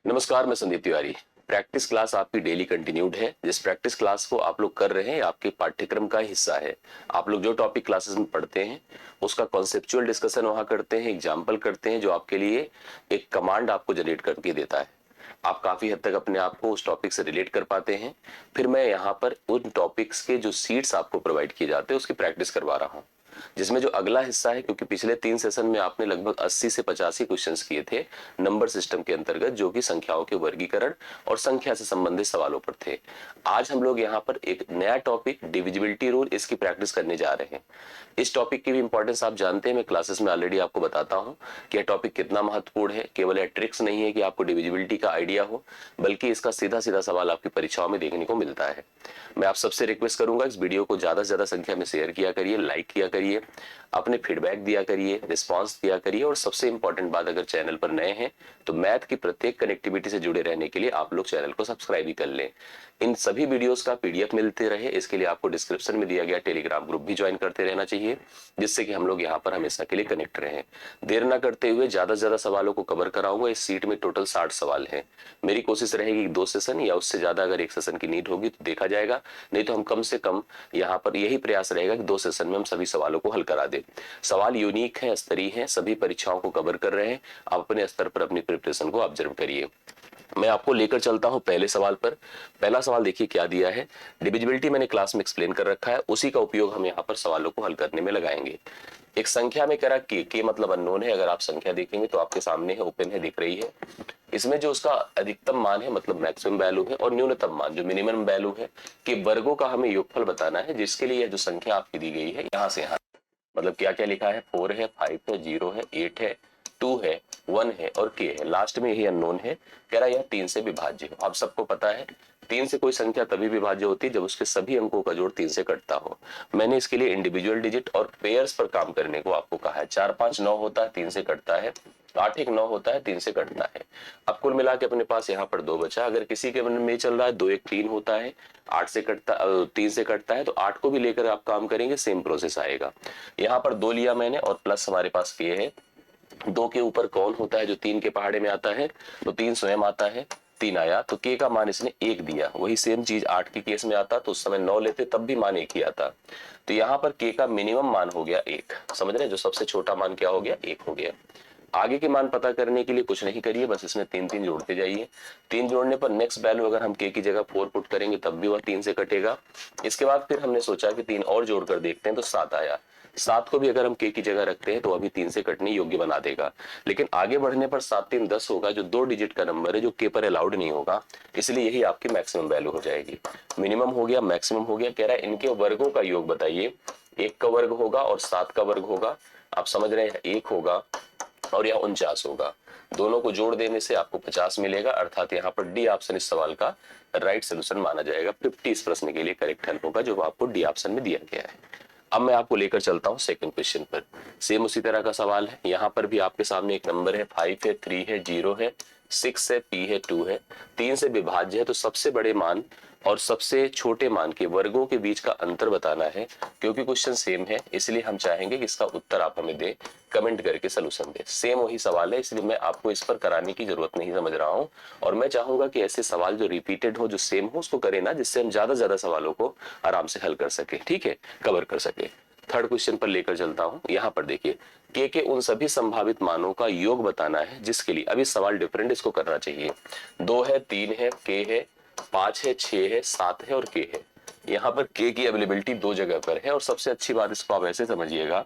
नमस्कार, मैं Sandeep Tiwari. Practice class आपकी डेली कंटिन्यूड है। जिस प्रैक्टिस क्लास को आप लोग कर रहे हैं आपके पाठ्यक्रम का हिस्सा है। आप लोग जो टॉपिक क्लासेस में पढ़ते हैं उसका कॉन्सेप्चुअल डिस्कशन वहां करते हैं, एग्जाम्पल करते हैं, जो आपके लिए एक कमांड आपको जनरेट करके देता है। आप काफी हद तक अपने आप को उस टॉपिक से रिलेट कर पाते हैं। फिर मैं यहाँ पर उन टॉपिक्स के जो सीट्स आपको प्रोवाइड किए जाते हैं उसकी प्रैक्टिस करवा रहा हूँ, जिसमें जो अगला हिस्सा है, क्योंकि पिछले 3 सेशन में आपने लगभग 80 से 85 क्वेश्चंस किए थे नंबर सिस्टम के अंतर्गत, जो कि संख्याओं के वर्गीकरण और संख्या से संबंधित सवालों पर थे। आज हम लोग यहाँ पर एक नया टॉपिक डिविजिबिलिटी रूल, इसकी प्रैक्टिस करने जा रहे हैं। इस टॉपिक की भी इंपॉर्टेंस आप जानते हैं, मैं क्लासेस में ऑलरेडी आपको बताता हूँ कि यह टॉपिक कितना महत्वपूर्ण है। केवल यह ट्रिक्स नहीं है कि आपको डिविजिबिलिटी का आइडिया हो, बल्कि इसका सीधा सीधा सवाल आपकी परीक्षाओं में देखने को मिलता है। मैं आप सबसे रिक्वेस्ट करूंगा, इस वीडियो को ज्यादा से ज्यादा संख्या में शेयर किया करिए, लाइक किया करिए, अपने फीडबैक दिया करिए, रिस्पांस दिया करिए। और सबसे इंपॉर्टेंट बात, अगर चैनल पर नए हैं तो मैथ की प्रत्येक कनेक्टिविटी से जुड़े रहने के लिए आप लोग चैनल को सब्सक्राइब भी कर लें। इन सभी वीडियोस का पीडीएफ मिलते रहे, इसके लिए आपको डिस्क्रिप्शन में दिया गया टेलीग्राम ग्रुप भी ज्वाइन करते रहना चाहिए, जिससे कि हम लोग यहाँ पर हमेशा के लिए कनेक्ट रहें। देर ना करते हुए ज्यादा से ज्यादा सवालों को कवर कराऊंगा। इस सीट में टोटल 60 सवाल हैं। मेरी कोशिश रहेगी 2 सेशन या उससे ज्यादा अगर 1 सेशन की नीड होगी तो देखा जाएगा, नहीं तो हम कम से कम यहाँ पर यही प्रयास रहेगा कि 2 सेशन में हम सभी सवालों को हल करा दें। सवाल यूनिक है, स्तरीय है, सभी परीक्षाओं को कवर कर रहे हैं। आप अपने स्तर पर अपनी प्रिपरेशन को ऑब्जर्व करिए। मैं आपको लेकर चलता हूं पहले सवाल पर। पहला सवाल देखिए क्या दिया है। डिविजिबिलिटी मैंने क्लास में एक्सप्लेन कर रखा है, उसी का उपयोग हम यहाँ पर सवालों को हल करने में लगाएंगे। एक संख्या में कह रहा के मतलब अननोन है। अगर आप संख्या देखेंगे तो आपके सामने है, ओपन है, दिख रही है। इसमें जो उसका अधिकतम मान है मतलब मैक्सिमम वैल्यू है, और न्यूनतम मान जो मिनिमम वैल्यू है, कि वर्गों का हमें योगफल बताना है, जिसके लिए जो संख्या आपकी दी गई है यहाँ से यहाँ, मतलब क्या क्या लिखा है, 4 है, 5 है, 0 है, 8 है, 2 है, 1 है और k है। लास्ट में यही अननोन है। कह रहा है यह 3 से विभाज्य हो। आप सबको पता है 3 से कोई संख्या तभी विभाज्य होती है जब उसके सभी अंकों का जोड़ 3 से कटता हो। मैंने इसके लिए इंडिविजुअल डिजिट और पेयर्स पर काम करने को आपको कहा है। 4 5 9 होता है, 3 से कटता है। 8 1 9 होता है, 3 से कटता है। अब कुल मिला के अपने पास यहाँ पर 2 बचा। अगर किसी के मन में चल रहा है 2 1 3 होता है, 8 से कटता 3 से कटता है, तो 8 को भी लेकर आप काम करेंगे, सेम प्रोसेस आएगा। यहाँ पर 2 लिया मैंने और प्लस हमारे पास के है। 2 के ऊपर कौन होता है जो 3 के पहाड़े में आता है, तो 3 स्वयं आता है। 3 आया तो के का मान इसने 1 दिया। वही सेम चीज 8 के केस में आता तो उस समय 9 लेते तब भी मान 1 ही आता। तो यहाँ पर के का मिनिमम मान हो गया 1। समझ रहे हैं, जो सबसे छोटा मान क्या हो गया, 1 हो गया। आगे के मान पता करने के लिए कुछ नहीं करिए, बस इसमें 3 3 जोड़ते जाइए। 3 जोड़ने पर नेक्स्ट वैल्यू अगर हम के की जगह 4 पुट करेंगे तब भी वह 3 से कटेगा। इसके बाद फिर हमने सोचा कि 3 और जोड़कर देखते हैं, तो 7 आया। 7 को भी अगर हम के की जगह रखते हैं तो अभी 3 से कटने योग्य बना देगा। लेकिन आगे बढ़ने पर 7 3 10 होगा, जो 2 डिजिट का नंबर है, जो के पर अलाउड नहीं होगा, इसलिए यही आपकी मैक्सिमम वैल्यू हो जाएगी। मिनिमम हो गया, मैक्सिमम हो गया। कह रहा है इनके वर्गों का योग बताइए। 1 का वर्ग होगा और 7 का वर्ग होगा। आप समझ रहे हैं, 1 होगा और यह 49 होगा। दोनों को जोड़ देने से आपको 50 मिलेगा, अर्थात यहाँ पर डी ऑप्शन इस सवाल का राइट सोल्यूशन माना जाएगा। 50 इस प्रश्न के लिए करेक्ट आंसर होगा, जो आपको डी ऑप्शन में दिया गया है। अब मैं आपको लेकर चलता हूं सेकंड क्वेश्चन पर। सेम उसी तरह का सवाल है। यहाँ पर भी आपके सामने एक नंबर है, 5 है, 3 है, 0 है, 6 है, p है, 2 है, 3 से विभाज्य है। तो सबसे बड़े मान और सबसे छोटे मान के वर्गों के बीच का अंतर बताना है। क्योंकि क्वेश्चन सेम है, इसलिए हम चाहेंगे कि इसका उत्तर आप हमें दें, कमेंट करके सलूशन दें। सेम वही सवाल है, इसलिए मैं आपको इस पर कराने की जरूरत नहीं समझ रहा हूं। और मैं चाहूंगा कि ऐसे सवाल जो रिपीटेड हो, जो सेम हो, उसको करें ना, जिससे हम ज्यादा ज्यादा सवालों को आराम से हल कर सके, ठीक है, कवर कर सके। थर्ड क्वेश्चन पर लेकर चलता हूं। यहाँ पर देखिए, के उन सभी संभावित मानों का योग बताना है, जिसके लिए अभी सवाल डिफरेंट, इसको करना चाहिए। 2 है, 3 है, के है, 5 है, 6 है, 7 है और के है। यहाँ पर के की अवेलेबिलिटी 2 जगह पर है। और सबसे अच्छी बात, इसको आप ऐसे समझिएगा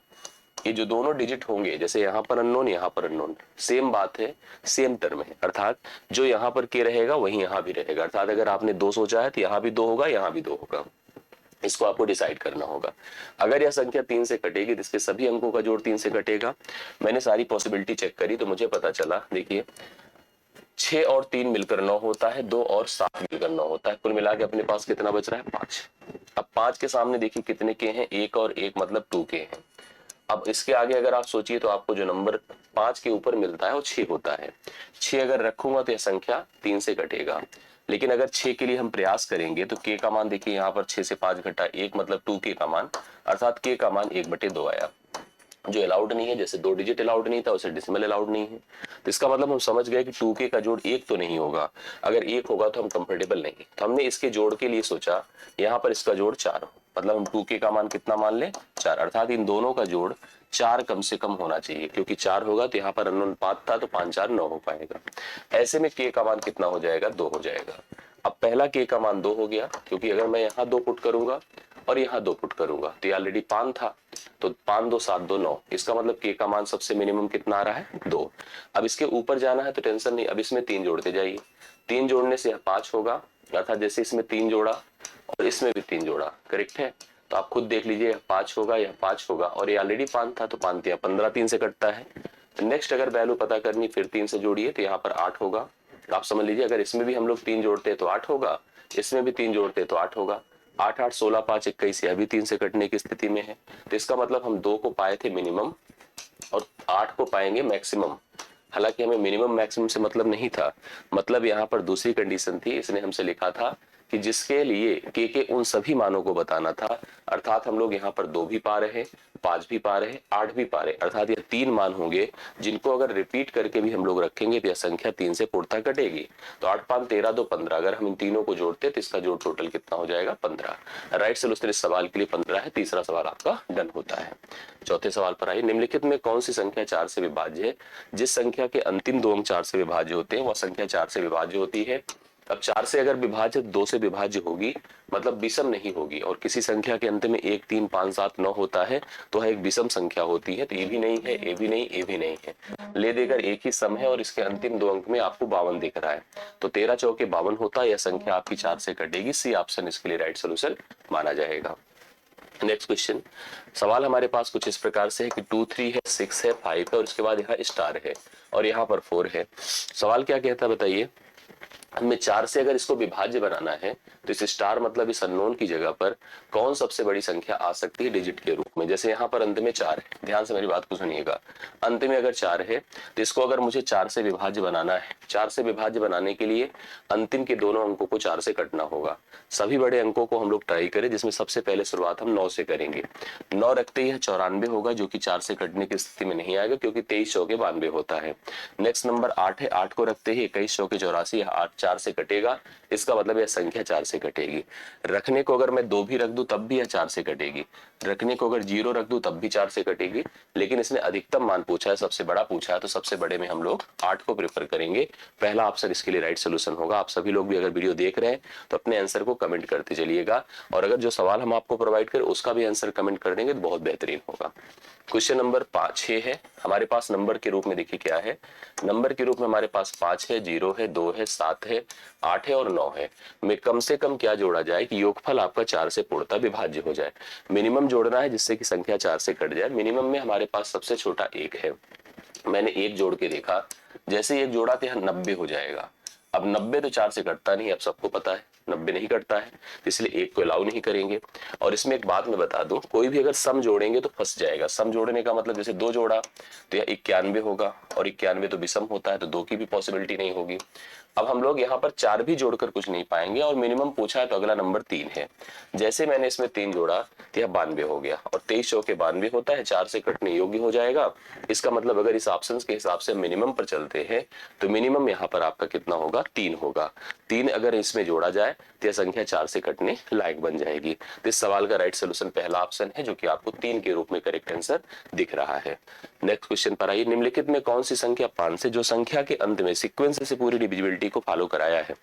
कि जो दोनों डिजिट होंगे, जैसे यहाँ पर अननोन, यहाँ पर अननोन, सेम बात है, सेम टर्म है। अर्थात जो यहाँ पर के रहेगा वही यहाँ भी रहेगा। अर्थात अगर आपने 2 सोचा है तो यहाँ भी 2 होगा, यहाँ भी 2 होगा। इसको आपको डिसाइड करना होगा। अगर यह संख्या 3 से कटेगी तो इसके सभी अंकों का जोड़ 3 से कटेगा। मैंने सारी पॉसिबिलिटी चेक करी तो मुझे पता चला, देखिए 6 और 3 मिलकर 9 होता है, 2 और 7 मिलकर 9 होता है। कुल मिला के अपने पास कितना बच रहा है, 5। अब 5 के सामने देखिए कितने के हैं, 1 और 1 मतलब 2 के हैं। अब इसके आगे अगर आप सोचिए तो आपको जो नंबर 5 के ऊपर मिलता है वो 6 होता है। 6 अगर रखूंगा तो यह संख्या 3 से कटेगा। लेकिन अगर 6 के लिए हम प्रयास करेंगे तो के का मान देखिए, यहाँ पर 6 से 5 घटा 1 मतलब 2 के का मान, अर्थात के का मान 1/2 आया। जो अलाउड नहीं है, जैसे 2 डिजिट अलाउड नहीं था वैसे डेसिमल अलाउड नहीं है। तो इसका मतलब हम समझ गए कि 2k का जोड़ 1 तो नहीं होगा, अगर 1 होगा तो हम कंफर्टेबल नहीं। तो हमने इसके जोड़ के लिए सोचा यहाँ पर इसका जोड़ 4 हो, मतलब हम 2k का मान कितना मान लें 4, अर्थात इन दोनों का जोड़ 4 कम से कम होना चाहिए, क्योंकि 4 होगा तो यहाँ पर अननोन 5 था तो 5 4 9 हो पाएगा। ऐसे में k का मान कितना हो जाएगा 2 हो जाएगा। अब पहला k का मान 2 हो गया, क्योंकि अगर मैं यहाँ 2 पुट करूंगा और यहाँ 2 पुट करूंगा तो ये ऑलरेडी 5 था, तो 5 2 7 2 9, इसका मतलब k का मान सबसे मिनिमम कितना आ रहा है 2। अब इसके ऊपर जाना है तो टेंशन नहीं, अब इसमें 3 जोड़ते जाइए, 3 जोड़ने से यह 5 होगा, अर्थात जैसे इसमें 3 जोड़ा और इसमें भी 3 जोड़ा, करेक्ट है। तो आप खुद देख लीजिए यह 5 होगा, यह 5 होगा, और ये ऑलरेडी 5 था तो 5 3 15, 3 से कटता है। नेक्स्ट अगर वैल्यू पता करनी फिर 3 से जोड़िए तो यहाँ पर 8 होगा। आप समझ लीजिए अगर इसमें भी हम लोग 3 जोड़ते हैं तो 8 होगा, इसमें भी 3 जोड़ते हैं तो 8 होगा। 8 8 16 5 21, यह भी 3 से कटने की स्थिति में है। तो इसका मतलब हम 2 को पाए थे मिनिमम और 8 को पाएंगे मैक्सिमम। हालांकि हमें मिनिमम मैक्सिमम से मतलब नहीं था, मतलब यहाँ पर दूसरी कंडीशन थी, इसने हमसे लिखा था कि जिसके लिए के उन सभी मानों को बताना था, अर्थात हम लोग यहाँ पर 2 भी पा रहे, 5 भी पा रहे, 8 भी पा रहे, अर्थात ये 3 मान होंगे जिनको अगर रिपीट करके भी हम लोग रखेंगे तो यह संख्या 3 से पूर्णतः कटेगी। तो 8 5 13 2 15, अगर हम इन तीनों को जोड़ते तो इसका जोड़ टोटल कितना हो जाएगा 15। राइट सोल्यूशन इस सवाल के लिए 15 है। तीसरा सवाल आपका डन होता है। चौथे सवाल पर आइए, निम्नलिखित में कौन सी संख्या 4 से विभाज्य है? जिस संख्या के अंतिम 2 अंक 4 से विभाज्य होते हैं वह संख्या 4 से विभाज्य होती है। अब 4 से अगर विभाज्य 2 से विभाज्य होगी, मतलब विषम नहीं होगी, और किसी संख्या के अंत में 1 3 5 7 9 होता है तो वह एक विषम संख्या होती है। तो ये भी नहीं है, ये भी नहीं, ये भी नहीं है, ले देकर एक ही सम है और इसके अंतिम 2 अंक में आपको 52 दिख रहा है, तो 13 चौके 52 होता है। यह संख्या आपकी 4 से कटेगी। सी ऑप्शन इसके लिए राइट सोल्यूशन माना जाएगा। नेक्स्ट क्वेश्चन, सवाल हमारे पास कुछ इस प्रकार से है कि 2 3 है, 6 है, 5 है और इसके बाद यहाँ स्टार है और यहाँ पर 4 है। सवाल क्या कहता है बताइए, हमें 4 से अगर इसको विभाज्य बनाना है तो इस स्टार मतलब इस अननोन की जगह पर कौन सबसे बड़ी संख्या आ सकती है डिजिट के रूप में। जैसे यहाँ पर अंत में 4 है, ध्यान से मेरी बात को सुनिएगा, अंत में अगर 4 है तो इसको अगर मुझे 4 से विभाज्य बनाना है, 4 से विभाज्य बनाने के लिए अंतिम के दोनों अंकों को 4 से कटना होगा। सभी बड़े अंकों को हम लोग ट्राई करें, जिसमें सबसे पहले शुरुआत हम 9 से करेंगे। 9 रखते ही 94 होगा, जो कि 4 से कटने की स्थिति में नहीं आएगा क्योंकि 23 चौके 92 होता है। नेक्स्ट नंबर 8 है, 8 को रखते ही 21 चौके 84, 8 4 से कटेगा, इसका मतलब यह संख्या 4 से कटेगी। रखने को अगर मैं 2 भी रख दूं तब भी यह 4 से कटेगी, रखने को अगर 0 रख दूं तब भी 4 से कटेगी, लेकिन इसने अधिकतम मान पूछा है, सबसे बड़ा पूछा है, तो सबसे बड़े में हम लोग 8 को प्रेफर करेंगे। पहला ऑप्शन इसके लिए राइट सोल्यूशन होगा। आप सभी लोग भी अगर वीडियो देख रहे हैं तो अपने आंसर को कमेंट करते चलिएगा, और अगर जो सवाल हम आपको प्रोवाइड करें उसका भी आंसर कमेंट कर देंगे तो बहुत बेहतरीन होगा। क्वेश्चन नंबर 6 है हमारे पास, नंबर के रूप में देखिए क्या है, नंबर के रूप में हमारे पास 5 है, 0 है, 2 है, 7 है, 8 है और 9 है। में कम से कम क्या जोड़ा जाए कि योगफल आपका 4 से पूर्णतः विभाज्य हो जाए। मिनिमम जोड़ना है जिससे कि संख्या 4 से कट जाए। मिनिमम में हमारे पास सबसे छोटा 1 है, मैंने 1 जोड़ के देखा, जैसे 1 जोड़ा तो यह 90 हो जाएगा। अब 90 तो 4 से कटता नहीं, अब सबको पता है 90 नहीं कटता है, इसलिए 1 को अलाउ नहीं करेंगे। और इसमें एक बात मैं बता दूं, कोई भी अगर सम जोड़ेंगे तो फंस जाएगा। सम जोड़ने का मतलब जैसे 2 जोड़ा तो यह 91 होगा, और 91 तो विषम होता है तो 2 की भी पॉसिबिलिटी नहीं होगी। अब हम लोग यहाँ पर 4 भी जोड़कर कुछ नहीं पाएंगे, और मिनिमम पूछा है तो अगला नंबर 3 है। जैसे मैंने इसमें 3 जोड़ा तो यह 92 हो गया, और 23 चौके 92 होता है, 4 से कटने योग्य हो जाएगा। इसका मतलब अगर इस ऑप्शन के हिसाब से मिनिमम पर चलते हैं तो मिनिमम यहाँ पर आपका कितना होगा 3 होगा। 3 अगर इसमें जोड़ा जाए तो यह संख्या 4 से कटने लायक बन जाएगी। तो इस सवाल का राइट सोल्यूशन पहला ऑप्शन है, जो कि आपको 3 के रूप में करेक्ट आंसर दिख रहा है। नेक्स्ट क्वेश्चन पर आइए, निम्नलिखित में कौन सी संख्या 5 से जो संख्या के अंत में सीक्वेंस से पूरी डिविजिबिलिटी को फॉलो कराया है।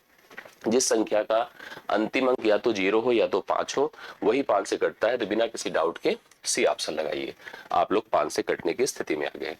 जिस संख्या का अंतिम अंक या तो 0 हो या तो 5 हो, वही 5 से कटता है। तो बिना किसी डाउट के सी ऑप्शन लगाइए, आप लोग 5 से कटने की स्थिति में आ गए।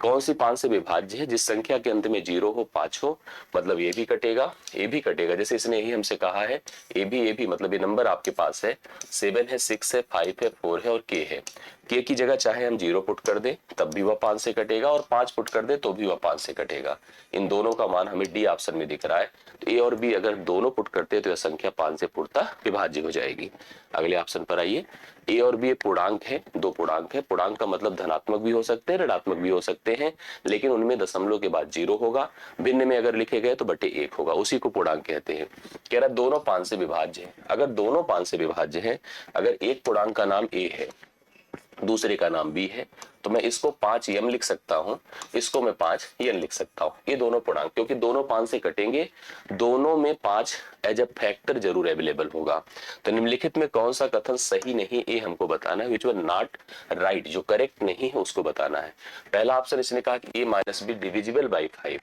कौन सी 5 से विभाज्य है? जिस संख्या के अंत में 0 हो, 5 हो, मतलब ये भी कटेगा, ये भी कटेगा। जैसे इसने यही हमसे कहा है ये भी, मतलब ये नंबर आपके पास है 7 है, 6 है, 5 है, 4 है और k है। k की जगह चाहे हम 0 पुट कर दे तब भी वह 5 से कटेगा, और 5 पुट कर दे तो भी वह 5 से कटेगा। इन दोनों का मान हमें डी ऑप्शन में दिख रहा है। तो ए और बी अगर दोनों पुट करते हैं तो यह संख्या 5 से पूर्णतः विभाज्य हो जाएगी। अगले ऑप्शन पर आइए, ए और बी पूर्णांक है, 2 पूर्णांक है। पूर्णांक का मतलब धनात्मक भी हो सकते हैं, ऋणात्मक भी हो सकते हैं, लेकिन उनमें दशमलव के बाद 0 होगा। भिन्न में अगर लिखे गए तो बटे 1 होगा, उसी को पूर्णांक कहते हैं। कह रहा दोनों 5 से विभाज्य है। अगर दोनों 5 से विभाज्य है, अगर एक पूर्णांक का नाम ए है दूसरे का नाम बी है, तो तो मैं इसको 5 यम लिख सकता हूँ, इसको मैं 5 यन लिख सकता हूँ। ये दोनों पूर्णांक, क्योंकि दोनों 5 से कटेंगे, दोनों में 5 एज अ फैक्टर जरूर अवेलेबल होगा। तो निम्नलिखित में कौन सा कथन सही नहीं, ये हमको बताना है, विच वर नॉट राइट, जो करेक्ट नहीं है उसको बताना है। पहला ऑप्शन इसने कहा कि a minus be divisible by 5,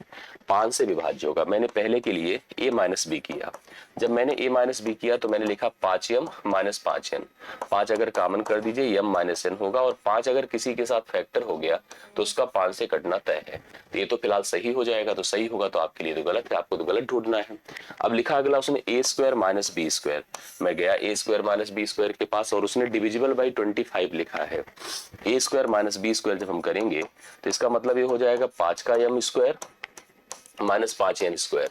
5 से विभाज्य होगा। मैंने पहले के लिए a माइनस बी किया, जब मैंने a माइनस बी किया तो मैंने लिखा 5m माइनस 5n, 5 अगर कॉमन कर दीजिए m माइनस n होगा, और 5 अगर किसी के साथ फैक्टर हो गया तो उसका 5 से कटना तय है। तो ये तो फिलहाल सही हो जाएगा, तो सही होगा तो आपके लिए तो गलत है, आपको तो गलत ढूंढना है। अब लिखा अगला उसने a square minus B square, मैं गया a square minus B square के पास और उसने डिविजिबल बाई 25 लिखा है। a square minus B square जब हम करेंगे तो इसका मतलब ये हो जाएगा 5 का m square minus 5n square.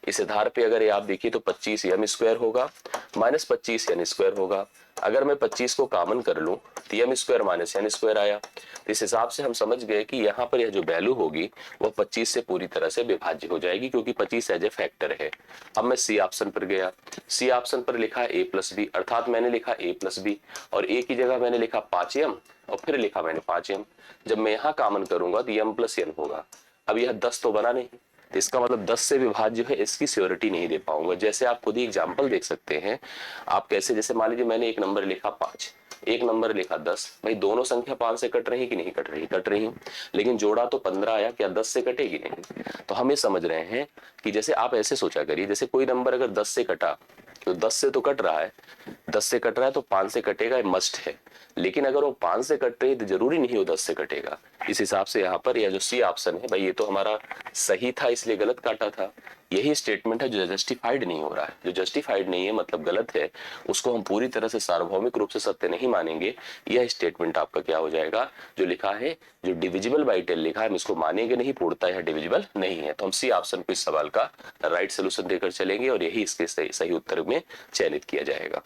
इस आधार पे अगर ये आप देखिए तो 25 m स्क्वायर होगा माइनस 25 n स्क्वायर होगा। अगर मैं 25 को कॉमन कर लूं तो m square minus n square आया। तो इस हिसाब से हम समझ गए कि यहाँ पर यह जो वैल्यू होगी वो 25 से पूरी तरह से विभाज्य हो जाएगी, क्योंकि 25 एज ए फैक्टर है। अब मैं सी ऑप्शन पर गया, सी ऑप्शन पर लिखा है a प्लस बी, अर्थात मैंने लिखा a प्लस बी और a की जगह मैंने लिखा 5m और फिर लिखा मैंने 5m। जब मैं यहाँ कॉमन करूंगा तो m प्लस n होगा। अब यह 10 तो बना नहीं, तो इसका मतलब 10 से विभाज्य है, इसकी श्योरिटी नहीं दे पाऊंगा। जैसे आप खुद ही एग्जांपल देख सकते हैं, आप कैसे, जैसे मान लीजिए मैंने एक नंबर लिखा 5, एक नंबर लिखा 10, भाई दोनों संख्या 5 से कट रही कि नहीं कट रही, कट रही, लेकिन जोड़ा तो 15 आया, क्या 10 से कटेगी नहीं। तो हम ये समझ रहे हैं कि जैसे आप ऐसे सोचा करिए, जैसे कोई नंबर अगर 10 से कटा तो 10 से तो कट रहा है, 10 से कट रहा है तो 5 से कटेगा, मस्ट है। लेकिन अगर वो 5 से कट रही है तो जरूरी नहीं वो 10 से कटेगा। इस हिसाब से यहाँ पर यह जो सी ऑप्शन है, भाई ये तो हमारा सही था इसलिए गलत काटा था। यही स्टेटमेंट है जो जस्टिफाइड नहीं हो रहा है। जो जस्टिफाइड नहीं है मतलब गलत है, उसको हम पूरी तरह से सार्वभौमिक रूप से सत्य नहीं मानेंगे। यह स्टेटमेंट आपका क्या हो जाएगा, जो लिखा है, जो डिविजिबल बाई 10 लिखा है, हम इसको मानेंगे नहीं, पूर्णतः यह डिविजिबल नहीं है। तो हम सी ऑप्शन को इस सवाल का राइट सोल्यूशन देकर चलेंगे और यही इसके सही उत्तर में चयनित किया जाएगा।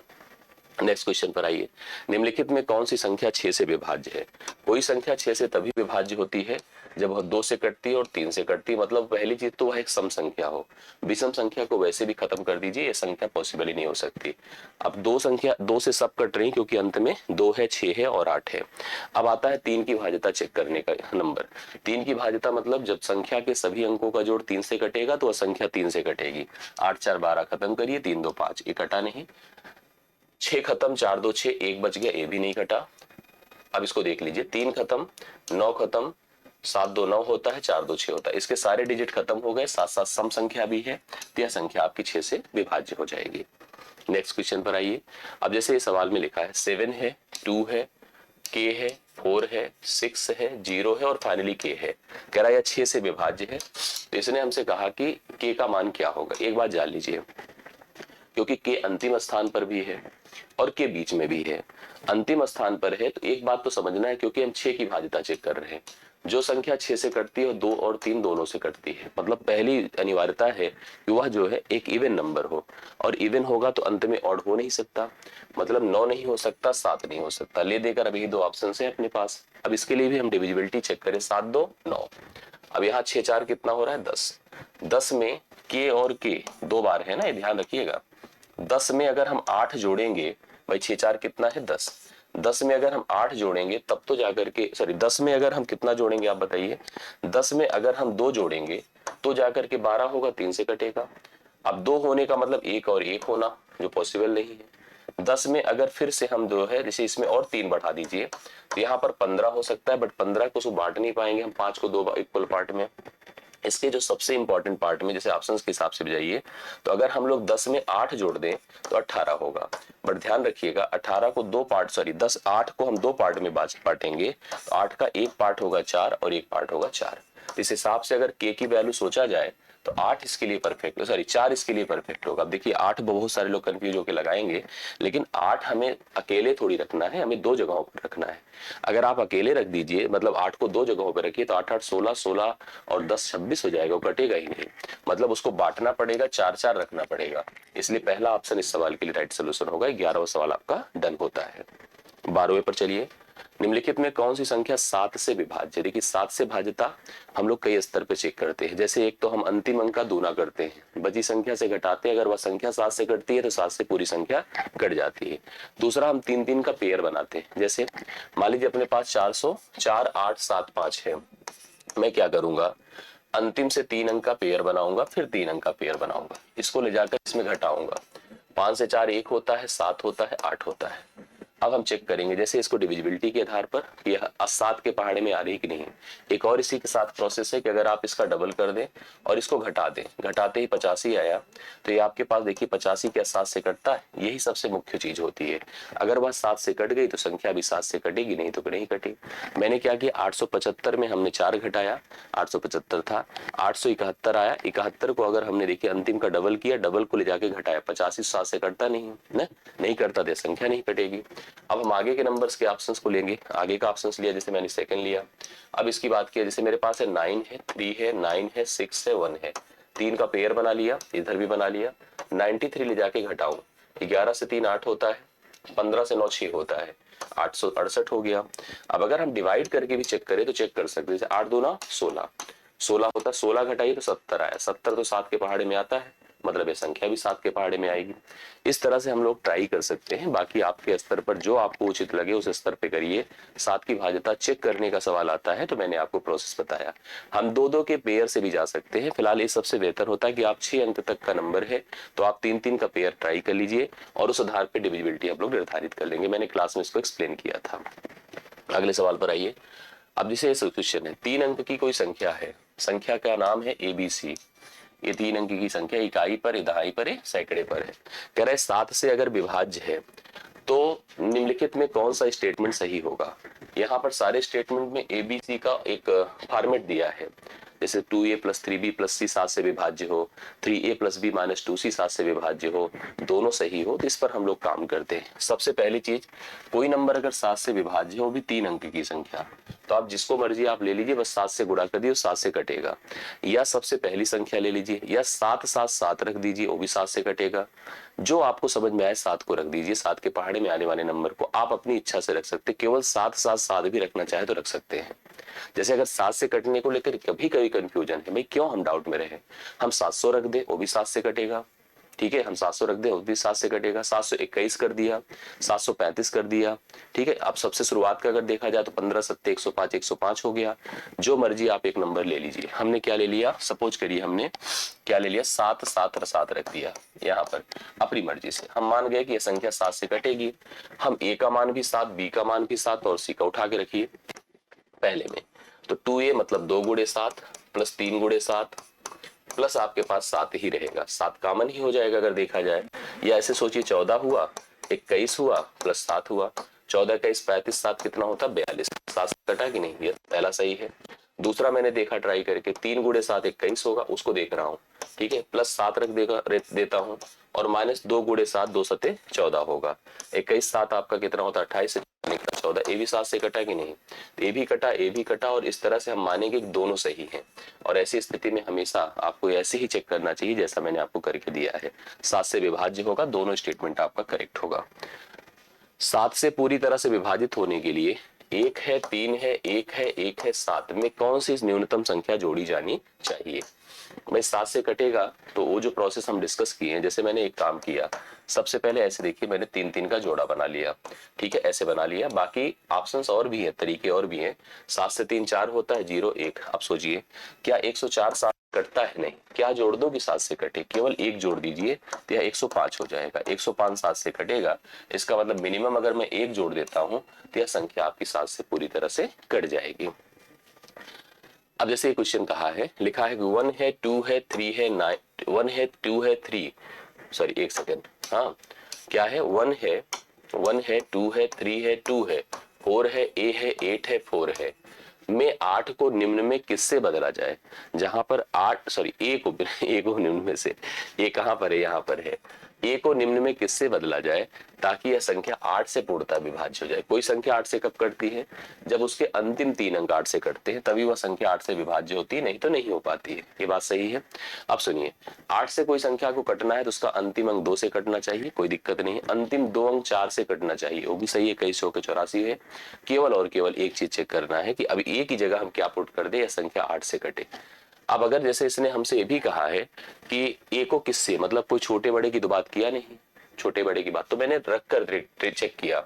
नेक्स्ट क्वेश्चन पर आइए, निम्नलिखित में कौन सी संख्या 6 से विभाज्य है। कोई संख्या 6 से तभी विभाज्य होती है जब वह 2 से कटती है और 3 से कटती है। मतलब पहली चीज तो वह एक सम संख्या हो, विषम संख्या को वैसे भी खत्म कर दीजिए, ये संख्या पॉसिबल ही नहीं हो सकती। अब 2 से सब कट रही क्योंकि अंत में 2 है, 6 है और 8 है। अब आता है 3 की भाज्यता चेक करने का नंबर। 3 की भाज्यता मतलब जब संख्या के सभी अंकों का जोड़ 3 से कटेगा तो वह संख्या 3 से कटेगी। 8 4 12 खत्म करिए, 3 2 5, ये कटा नहीं। 6 खत्म, 4 2 6, 1 बच गया, ए भी नहीं कटा। अब इसको देख लीजिए, 3 खत्म, 9 खत्म, 7 2 9 होता है, 4 2 6 होता है। इसके सारे डिजिट खत्म हो गए, साथ साथ सम संख्या भी है, तो यह संख्या आपकी 6 से विभाज्य हो जाएगी। नेक्स्ट क्वेश्चन पर आइए। अब जैसे इस सवाल में लिखा है 7 है, 2 है, k है, 4 है, 6 है, 0 है और फाइनली k है। कह रहा है यह 6 से विभाज्य है। तो इसने हमसे कहा कि k का मान क्या होगा। एक बात जान लीजिए, क्योंकि k अंतिम स्थान पर भी है और के बीच में भी है। अंतिम स्थान पर है तो एक बात तो समझना है, क्योंकि हम 6 की भाज्यता चेक कर रहे हैं, जो संख्या 6 से कटती है 2 और 3 दोनों से कटती है। मतलब पहली अनिवार्यता है कि वह जो है एक इवन नंबर हो, और इवन होगा तो अंत में ऑड हो नहीं सकता। मतलब 9 नहीं हो सकता, 7 नहीं हो सकता। ले देकर अभी 2 ऑप्शन है अपने पास। अब इसके लिए भी हम डिविजिबिलिटी चेक करें, 7 2 9। अब यहाँ 6 4 कितना हो रहा है, 10। 10 में के और के 2 बार है ना, ये ध्यान रखिएगा। 10 में अगर हम 8 जोड़ेंगे, भाई 6 4 कितना है, 10। 10 में अगर हम 8 जोड़ेंगे तब तो जाकर के, सॉरी 10 में अगर हम कितना जोड़ेंगे आप बताइए। 10 में अगर हम 2 जोड़ेंगे तो जाकर के 12 होगा, 3 से कटेगा। अब 2 होने का मतलब 1 और 1 होना, जो पॉसिबल नहीं है। 10 में अगर फिर से हम जो है, जैसे इसमें और 3 बढ़ा दीजिए तो यहाँ पर 15 हो सकता है, बट 15 को बांट नहीं पाएंगे हम 5 को 2 इक्वल पार्ट में। इसके जो सबसे इंपॉर्टेंट पार्ट में, जैसे ऑप्शंस के हिसाब से भी जाइए, तो अगर हम लोग 10 में 8 जोड़ दें तो 18 होगा। बट ध्यान रखिएगा 18 को 2 पार्ट, सॉरी 8 को हम 2 पार्ट में बांटेंगे तो 8 का एक पार्ट होगा 4 और एक पार्ट होगा 4। तो इस हिसाब से अगर के की वैल्यू सोचा जाए तो 8 इसके लिए परफेक्ट, सॉरी 4 इसके लिए परफेक्ट होगा। अब देखिए 8 बहुत सारे लोग कंफ्यूज होकर लगाएंगे, लेकिन 8 हमें अकेले थोड़ी रखना है, हमें 2 जगहों पर रखना है। अगर आप अकेले रख दीजिए, मतलब 8 को 2 जगहों पर रखिए, तो 8 8 16 16 और 10 26 हो जाएगा, वो कटेगा ही नहीं। मतलब उसको बांटना पड़ेगा, 4 4 रखना पड़ेगा। इसलिए पहला ऑप्शन इस सवाल के लिए राइट सोल्यूशन होगा। 11वां सवाल आपका डन होता है। 12वें पर चलिए, निम्नलिखित में कौन सी संख्या 7 से विभाज्य। देखिए 7 से भाज्यता हम लोग कई स्तर पे चेक करते हैं। जैसे एक तो हम अंतिम अंक का दूना करते हैं, बची संख्या से घटाते हैं, अगर वह संख्या 7 से कटती है तो 7 से पूरी संख्या कट जाती है। दूसरा हम 3-3 का पेयर बनाते हैं। जैसे मान लीजिए अपने पास 400 4 8 7 5 है, मैं क्या करूंगा, अंतिम से 3 अंक का पेयर बनाऊंगा, फिर 3 अंक का पेयर बनाऊंगा, इसको ले जाकर इसमें घटाऊंगा। 5 से 4 1 होता है, 7 होता है, 8 होता है। अब हम चेक करेंगे जैसे इसको डिविजिबिलिटी के आधार पर कि यह 7 के पहाड़े में आ रही कि नहीं। एक और इसी के साथ प्रोसेस है कि अगर आप इसका डबल कर दें और इसको घटा दें, घटाते ही 85 आया, तो ये आपके पास देखिए 85 क्या 7 से कटता है। यही सबसे मुख्य चीज होती है। अगर वह 7 से कट गई तो संख्या भी 7 से कटेगी, नहीं तो नहीं कटेगी। मैंने क्या किया, 875 में हमने 4 घटाया, 875 था, 871 आया। 71 को अगर हमने देखिए अंतिम का डबल किया, डबल को ले जाके घटाया, 85 7 से कटता नहीं ना, नहीं करता तो संख्या नहीं कटेगी। अब हम आगे के नंबर्स के ऑप्शंस को लेंगे। आगे का ऑप्शंस लिया, जैसे मैंने सेकंड लिया। अब इसकी बात किया, जैसे मेरे पास है 9 है, 3 है, 9 है, 6 है, 1 है, 3 का पेयर बना लिया, इधर भी बना लिया। 93 ले जाके घटाऊं, 11 से 3 8 होता है, 15 से 9 6 होता है, 868 हो गया। अब अगर हम डिवाइड करके भी चेक करें तो चेक कर सकते हैं, जैसे 8 दूना 16, 16 होता, 16 घटाइए तो 70 आया, 70 तो 7 के पहाड़े में आता है, मतलब ये संख्या भी 7 के पहाड़े में आएगी। इस तरह से हम लोग ट्राई कर सकते हैं। बाकी आपके स्तर पर जो आपको उचित लगे उस स्तर पे करिए। 7 की भाज्यता चेक करने का सवाल आता है तो मैंने आपको प्रोसेस बताया। हम 2-2 के पेयर से भी जा सकते हैं। फिलहाल ये सबसे बेहतर होता है कि आप 6 अंक तक का नंबर है तो आप 3-3 का पेयर ट्राई कर लीजिए और उस आधार पर डिविजिबिलिटी आप लोग निर्धारित कर लेंगे। मैंने क्लास में इसको एक्सप्लेन किया था। अगले सवाल पर आइए। अब जैसे क्वेश्चन है, 3 अंक की कोई संख्या है, संख्या का नाम है ABC। ये 3 अंक की संख्या इकाई पर, दहाई पर है, सैकड़े पर है। कह रहा है 7 से अगर विभाज्य है तो निम्नलिखित में कौन सा स्टेटमेंट सही होगा। यहाँ पर सारे स्टेटमेंट में ABC का एक फॉर्मेट दिया है। जैसे 2A + 3B + C 7 से विभाज्य हो, 3A + B - 2C 7 से विभाज्य हो, दोनों सही हो, तो इस पर हम लोग काम करते हैं। सबसे पहली चीज, कोई नंबर अगर 7 से विभाज्य हो, भी 3 अंक की संख्या, तो आप जिसको मर्जी आप ले लीजिए, बस 7 से गुणा कर दिए, 7 से कटेगा। या सबसे पहली संख्या ले लीजिए, या 7 7 7 रख दीजिए, वो भी 7 से कटेगा। जो आपको समझ में आए 7 को रख दीजिए। 7 के पहाड़े में आने वाले नंबर को आप अपनी इच्छा से रख सकते, केवल 7 7 7 भी रखना चाहे तो रख सकते हैं। जैसे अगर 7 से कटने को लेकर कभी कभी कंफ्यूजन है, भाई क्यों हम डाउट में रहे, हम 700 रख दे, वो भी 7 से कटेगा। ठीक है, हम 700 रख दे, वो भी 7 से कटेगा। 721 कर दिया, 735 कर दिया। ठीक है, अब सबसे शुरुआत का अगर देखा जाए तो 15 7 105 105 हो गया। जो मर्जी आप एक नंबर ले लीजिए। हमने क्या ले लिया, सपोज करिए हमने क्या ले लिया, 7 7 7 रख दिया यहाँ पर अपनी मर्जी से। हम मान गए कि यह संख्या 7 से कटेगी। हम A का मान भी 7, B का मान भी 7 और C का उठा के रखिए पहले में। तो 2A मतलब 2 गुणे 7 प्लस 3 गुणे 7 प्लस आपके पास 7 ही रहेगा, 7 कॉमन ही हो जाएगा अगर देखा जाए। या ऐसे सोचिए 14 हुआ, 21 हुआ प्लस 7 हुआ, 14 21 35 7 कितना होता, 42। 7 से कटा कि नहीं, ये पहला सही है। दूसरा मैंने देखा ट्राई करके, 3 गुणे 7 21 होगा, उसको देख रहा हूँ। ठीक है, प्लस 7 रख देता हूँ और -2 गुणे 7 2 सते 14 होगा। 21 7 आपका कितना होता है, 28 से निकला 14। ए भी 7 से कटा कि नहीं, ए भी कटा, ए भी कटा, और इस तरह से हम मानेंगे कि दोनों सही हैं। और ऐसी स्थिति में हमेशा आपको ऐसे ही चेक करना चाहिए जैसा मैंने आपको करके दिया है। 7 से विभाज्य होगा, दोनों स्टेटमेंट आपका करेक्ट होगा। 7 से पूरी तरह से विभाजित होने के लिए 1 है, 3 है, 1 है, 1 है, 7 में कौन सी न्यूनतम संख्या जोड़ी जानी चाहिए। भाई 7 से कटेगा तो वो जो प्रोसेस हम डिस्कस किए हैं, जैसे मैंने एक काम किया, सबसे पहले ऐसे देखिए मैंने 3-3 का जोड़ा बना लिया। ठीक है, ऐसे बना लिया। बाकी ऑप्शंस और भी हैं, तरीके और भी हैं। 7 से 3 4 होता है, 0 1। अब सोचिए क्या 104 7 कटता है, नहीं, क्या जोड़ दो कि 7 से कटे, केवल एक जोड़ दीजिए तो यह 105 हो जाएगा। 105 7 से कटेगा, इसका मतलब मिनिमम अगर मैं एक जोड़ देता हूं तो यह संख्या आपकी 7 से पूरी तरह से कट जाएगी। अब जैसे ये क्वेश्चन कहा है, लिखा है 1 है, 2 है, 3 है, 9, 1 है, 2 है, 3, सॉरी एक सेकेंड, हाँ क्या है, 1 है, 1 है, 2 है, 3 है, 2 है, 4 है, A है, 8 है, 4 है, में 8 को निम्न में किससे बदला जाए। जहां पर 8 सॉरी A को निम्न में से, ये कहां पर है, यहाँ पर है। ए को निम्न में किससे बदला जाए ताकि यह संख्या 8 से पूर्णतः विभाज्य हो जाए। कोई संख्या 8 से कब कटती है? जब उसके अंतिम 3 अंक 8 से कटते हैं, तभी वह संख्या 8 से विभाज्य होती है, नहीं तो नहीं हो पाती है। ये बात सही है। अब सुनिए, 8 से कोई संख्या को कटना है तो उसका अंतिम अंक 2 से कटना चाहिए, कोई दिक्कत नहीं है। अंतिम 2 अंक 4 से कटना चाहिए, वो भी सही है, 21 के 84 है। केवल और केवल एक चीज चेक करना है कि अब ए की जगह हम क्या पुट कर दे, यह संख्या 8 से कटे। अब अगर जैसे इसने हमसे ये भी कहा है कि ए को किससे, मतलब कोई छोटे बड़े की तो बात किया नहीं, छोटे बड़े की बात तो मैंने रख कर चेक किया।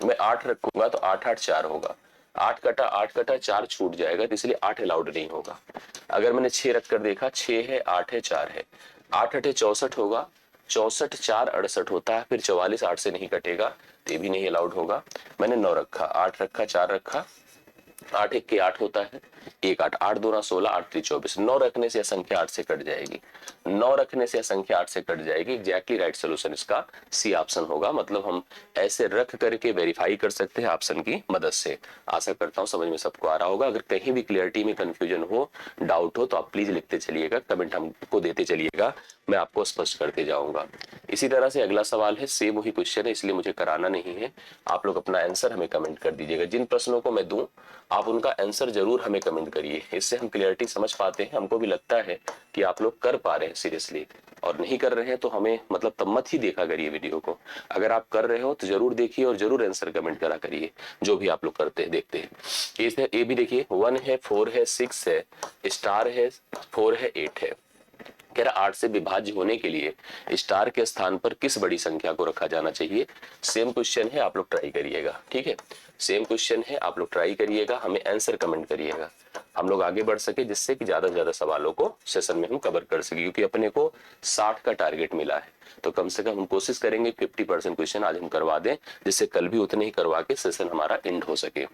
मैं 8 रखूंगा तो 8 8 4 होगा, 8 कटा 4 छूट जाएगा, तो इसलिए 8 अलाउड नहीं होगा। अगर मैंने 6 रख कर देखा, 6 है, 8 है, 4 है, 8 8 64 होगा, 64 4 68 होता है, फिर 44 8 से नहीं कटेगा, तो ये भी नहीं अलाउड होगा। मैंने 9 रखा, 8 रखा, 4 रखा, 8 1 के 8 होता है, 1 8, 8 2 16, 8 3 24, 9 रखने से यह संख्या 8 से कट जाएगी, 9 रखने से यह संख्या 8 से कट जाएगी। एग्जैक्टली राइट सोल्यूशन इसका सी ऑप्शन होगा। मतलब हम ऐसे रख करके वेरीफाई कर सकते हैं ऑप्शन की मदद से। आशा करता हूं समझ में सबको आ रहा होगा। अगर कहीं भी क्लियरिटी में कंफ्यूजन हो, डाउट हो, तो आप प्लीज लिखते चलिएगा, कमेंट हमको देते चलिएगा, मैं आपको स्पष्ट करते जाऊंगा। इसी तरह से अगला सवाल है, सेम वही क्वेश्चन है, इसलिए मुझे कराना नहीं है। आप लोग अपना आंसर हमें कमेंट कर दीजिएगा। जिन प्रश्नों को मैं दूं आप उनका आंसर जरूर हमें कमेंट करिए, इससे हम क्लियरिटी समझ पाते हैं। हमको भी लगता है कि आप लोग कर पा रहे हैं सीरियसली, और नहीं कर रहे हैं तो हमें मतलब तब मत ही देखा करिए वीडियो को। अगर आप कर रहे हो तो जरूर देखिए और जरूर आंसर कमेंट करा करिए, जो भी आप लोग करते हैं देखते हैं। ये भी देखिए, 1 है, 4 है, 6 है, स्टार है, 4 है, 8 है। कह रहा 8 से विभाज्य होने के लिए स्टार के स्थान पर किस बड़ी संख्या को रखा जाना चाहिए। सेम क्वेश्चन है, आप लोग ट्राई करिएगा, ठीक है। सेम क्वेश्चन है, आप लोग ट्राई करिएगा, हमें आंसर कमेंट करिएगा, हम लोग आगे बढ़ सके, जिससे कि ज्यादा से ज्यादा सवालों को सेशन में हम कवर कर सके। क्योंकि अपने को 60 का टारगेट मिला है, तो कम से कम हम कोशिश करेंगे 50% क्वेश्चन आज हम करवा दें, जिससे कल भी उतने ही करवा के सेशन हमारा एंड हो सके।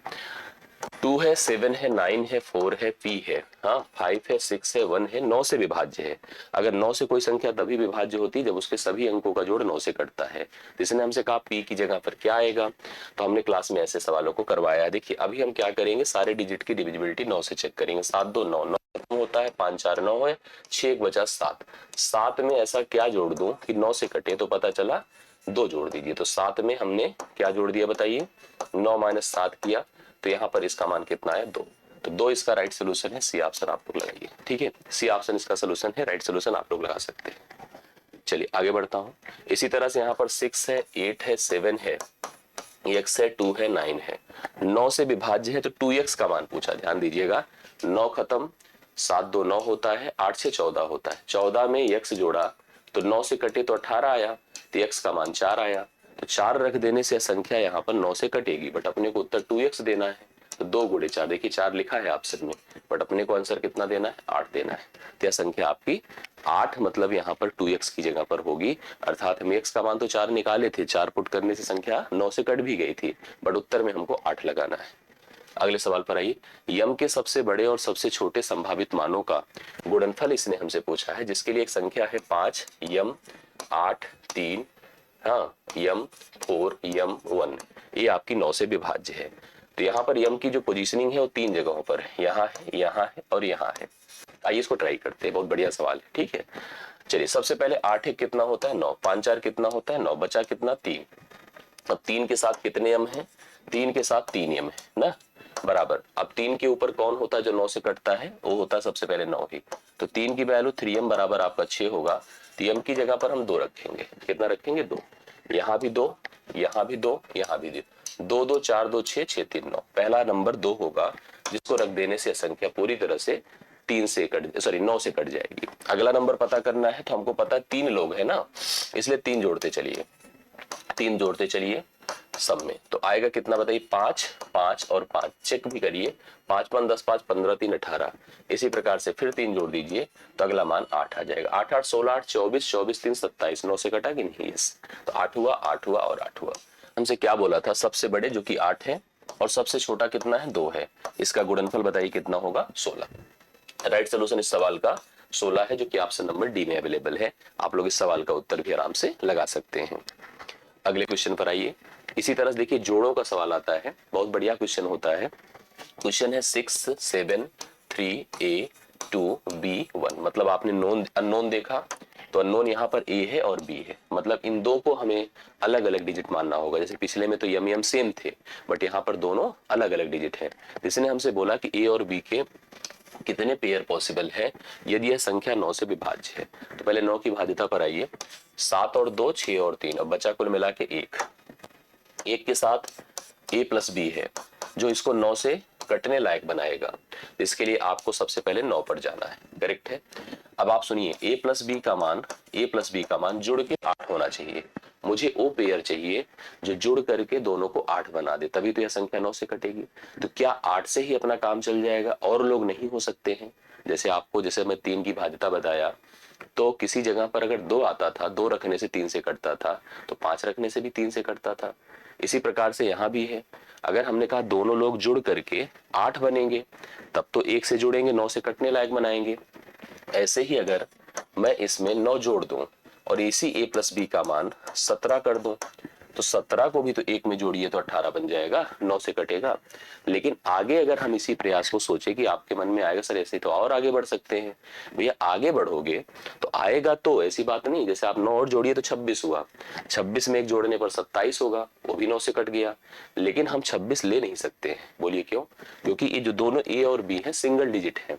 2 है, 7 है, 9 है, 4 है, P है, हाँ 5 है, 6 है, 1 है, 9 से विभाज्य है। अगर 9 से कोई संख्या तभी विभाज्य होती है जब उसके सभी अंकों का जोड़ 9 से कटता है। इसने हमसे कहा P की जगह पर क्या आएगा, तो हमने क्लास में ऐसे सवालों को करवाया है। देखिए अभी हम क्या करेंगे, सारे डिजिट की डिविजिबिलिटी 9 से चेक करेंगे। 7 2 9, 9 होता है, 5 4 9 है, 6 1 बचा 7। 7 में ऐसा क्या जोड़ दूं कि 9 से कटे, तो पता चला 2 जोड़ दीजिए। तो 7 में हमने क्या जोड़ दिया बताइए, 9 - 7 किया, तो यहाँ पर इसका मान कितना है, 2। तो 2 इसका राइट सोल्यूशन है, सी ऑप्शन आप लोग लगाइए, ठीक है। सी ऑप्शन इसका सोल्यूशन है, राइट सोल्यूशन आप लोग लगा सकते हैं। चलिए आगे बढ़ता हूं। इसी तरह से यहाँ पर 6 है, 8 है, 7 है, x है, 2 है, 9 है, 9 से विभाज्य है, तो 2x का मान पूछा, ध्यान दीजिएगा। 9 खत्म, 7 2 9 होता है, 8 से 14 होता है, 14 में x जोड़ा तो 9 से कटे तो 18 आया, तो x का मान 4 आया। तो 4 रख देने से संख्या यहाँ पर 9 से कटेगी, बट अपने को उत्तर 2x देना है, तो 2 गुणे 4, देखिए 4 लिखा है ऑप्शन में, बट अपने को आंसर कितना देना है, 8 देना है। तो यह संख्या आपकी 8 मतलब यहाँ पर 2x की जगह पर होगी। अर्थात हम x का मान तो 4 निकाले थे, 4 पुट करने से संख्या 9 से कट भी गई थी, बट उत्तर में हमको 8 लगाना है। अगले सवाल पर आइए। यम के सबसे बड़े और सबसे छोटे संभावित मानों का गुणनफल इसने हमसे पूछा है, जिसके लिए एक संख्या है 5 यम 8 3, हाँ यम 4 यम 1, ये आपकी 9 से विभाज्य है। तो यहाँ पर यम की जो पोजीशनिंग है वो 3 जगहों पर है, यहाँ है और यहाँ है। आइए इसको ट्राई करते हैं, बहुत बढ़िया सवाल है, ठीक है। चलिए सबसे पहले 8 एक कितना होता है, 9, 5 4 कितना होता है, 9, बचा कितना, 3। अब 3 के साथ कितने यम है, 3 के साथ 3 यम है ना, बराबर। अब 3 के ऊपर कौन होता है जो 9 से कटता है, वो होता है सबसे पहले 9 ही। तो 3 की वैल्यू 3m बराबर आपका 6 होगा। तो m की जगह पर हम 2 रखेंगे, कितना रखेंगे, 2। यहाँ भी 2, यहाँ भी 2, यहाँ भी 2, 2 2 4 2 6 6 3 9। पहला नंबर 2 होगा, जिसको रख देने से संख्या पूरी तरह से 9 से कट जाएगी। अगला नंबर पता करना है, तो हमको पता है 3 लोग है ना, इसलिए 3 जोड़ते चलिए, 3 जोड़ते चलिए सब में, तो आएगा कितना बताइए, 5 5 और 5, चेक भी करिए, 5 5 10 5 15 3 18। इसी प्रकार से फिर 3 जोड़ दीजिए, तो अगला मान 8 आ जाएगा। 8 8 16 8 24, 24 3 27, 9 से कटा कि नहीं, यस। तो 8 हुआ, 8 हुआ और 8 हुआ। हमसे क्या बोला था, सबसे बड़े जो कि 8 है और सबसे छोटा कितना है, 2 है, इसका गुणनफल बताइए कितना होगा, 16। राइट सोल्यूशन इस सवाल का 16 है, जो कि ऑप्शन नंबर डी में अवेलेबल है। आप लोग इस सवाल का उत्तर भी आराम से लगा सकते हैं। अगले क्वेश्चन पर आइए। इसी तरह से देखिए जोड़ों का सवाल आता है, बहुत बढ़िया क्वेश्चन होता है। क्वेश्चन है 6 7 3 a 2 b 1, मतलब आपने अननोन देखा, तो अननोन यहाँ पर ए है और बी है, मतलब इन दो को हमें अलग अलग डिजिट मानना होगा। जैसे पिछले में तो यम यम सेम थे, बट यहाँ पर दोनों अलग अलग डिजिट है। इसने हमसे बोला कि ए और बी के कितने पेयर पॉसिबल है यदि यह संख्या 9 से विभाज्य है। तो पहले 9 की भाज्यता पर आइए, 7 और 2 6 और 3, अब बचा कुल मिला के 1। एक के साथ a प्लस बी है जो इसको 9 से कटने लायक बनाएगा। इसके लिए आपको सबसे पहले 9 पर जाना है, करेक्ट है। अब आप सुनिए, a प्लस बी का मान जुड़ के 8 होना चाहिए। मुझे ओ पेयर चाहिए जो जुड़ करके दोनों को 8 बना दे, तभी तो यह संख्या 9 से कटेगी। तो क्या 8 से ही अपना काम चल जाएगा और लोग नहीं हो सकते हैं? जैसे मैं 3 की भाज्यता बताया, तो किसी जगह पर अगर 2 आता था, 2 रखने से 3 से कटता था, तो 5 रखने से भी 3 से कटता था। इसी प्रकार से यहाँ भी है, अगर हमने कहा दोनों लोग जुड़ करके 8 बनेंगे, तब तो 1 से जुड़ेंगे, 9 से कटने लायक बनाएंगे। ऐसे ही अगर मैं इसमें 9 जोड़ दूं और इसी a प्लस बी का मान 17 कर दूं, तो 17 को भी तो 1 में जोड़िए तो 18 बन जाएगा, 9 से कटेगा। लेकिन आगे अगर हम इसी प्रयास को सोचे कि आपके मन में आएगा सर ऐसे तो और आगे बढ़ सकते हैं, भैया आगे बढ़ोगे तो आएगा, तो ऐसी बात नहीं। जैसे आप 9 और जोड़िए तो 26 हुआ, 26 में 1 जोड़ने पर 27 होगा, वो भी 9 से कट गया। लेकिन हम 26 ले नहीं सकते हैं, बोलिए क्यों? क्योंकि ये जो दोनों ए और बी है सिंगल डिजिट है,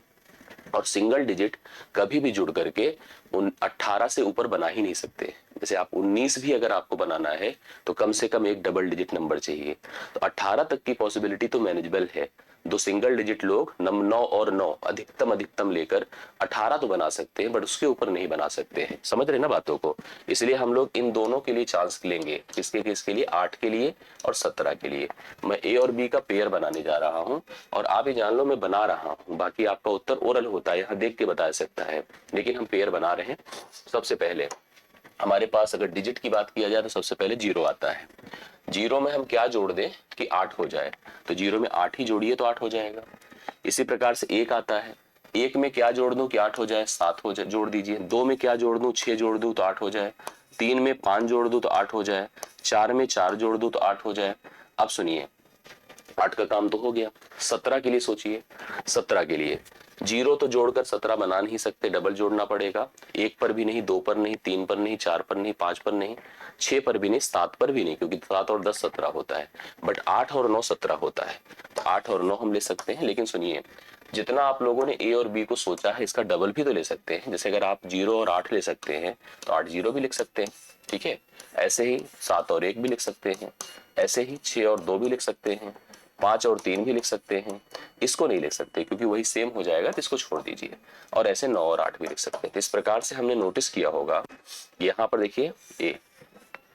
और सिंगल डिजिट कभी भी जुड़ करके 18 से ऊपर बना ही नहीं सकते। जैसे आप 19 भी अगर आपको बनाना है तो कम से कम एक डबल डिजिट नंबर चाहिए, तो 18 तक की पॉसिबिलिटी तो मैनेजेबल है। दो सिंगल डिजिट लोग 9 और 9 अधिकतम लेकर 18 तो बना सकते हैं, बट उसके ऊपर नहीं बना सकते हैं। समझ रहे ना बातों को? इसलिए हम लोग इन दोनों के लिए चांस लेंगे, किसके लिए? 8 के लिए और 17 के लिए। मैं ए और बी का पेयर बनाने जा रहा हूं, और आप ही जान लो मैं बना रहा हूं, बाकी आपका उत्तर ओरल होता है, यहाँ देख के बता सकता है, लेकिन हम पेयर बना रहे हैं। सबसे पहले हमारे पास अगर डिजिट की बात किया जाए तो सबसे पहले 0 आता है। 0 में हम क्या जोड़ दें कि 8 हो जाए, तो 0 में 8 ही जोड़िए तो 8 हो जाएगा। इसी प्रकार से 1 आता है, 1 में क्या जोड़ दूं कि 8 हो जाए? 7 हो जाए, जोड़ दीजिए। 2 में क्या जोड़ दूं? 6 जोड़ दूं तो 8 हो जाए। 3 में 5 जोड़ दूं तो 8 हो जाए। 4 में 4 जोड़ दूं तो 8 हो जाए। अब सुनिए, 8 का काम तो हो गया। 17 के लिए सोचिए। 17 के लिए 0 तो जोड़कर 17 बना नहीं सकते, डबल जोड़ना पड़ेगा। 1 पर भी नहीं, 2 पर नहीं, 3 पर नहीं, 4 पर नहीं, 5 पर नहीं, 6 पर भी नहीं, 7 पर भी नहीं, क्योंकि 7 और 10 17 होता है, बट 8 और 9 17 होता है। तो 8 और 9 हम ले सकते हैं। लेकिन सुनिए, जितना आप लोगों ने ए और बी को सोचा है इसका डबल भी तो ले सकते हैं। जैसे अगर आप 0 और 8 ले सकते हैं तो 8 0 भी लिख सकते हैं, ठीक है। ऐसे ही 7 और 1 भी लिख सकते हैं, ऐसे ही 6 और 2 भी लिख सकते हैं, 5 और 3 भी लिख सकते हैं। इसको नहीं लिख सकते क्योंकि वही सेम हो जाएगा, तो इसको छोड़ दीजिए। और ऐसे 9 और 8 भी लिख सकते हैं। तो इस प्रकार से हमने नोटिस किया होगा, यहाँ पर देखिए ए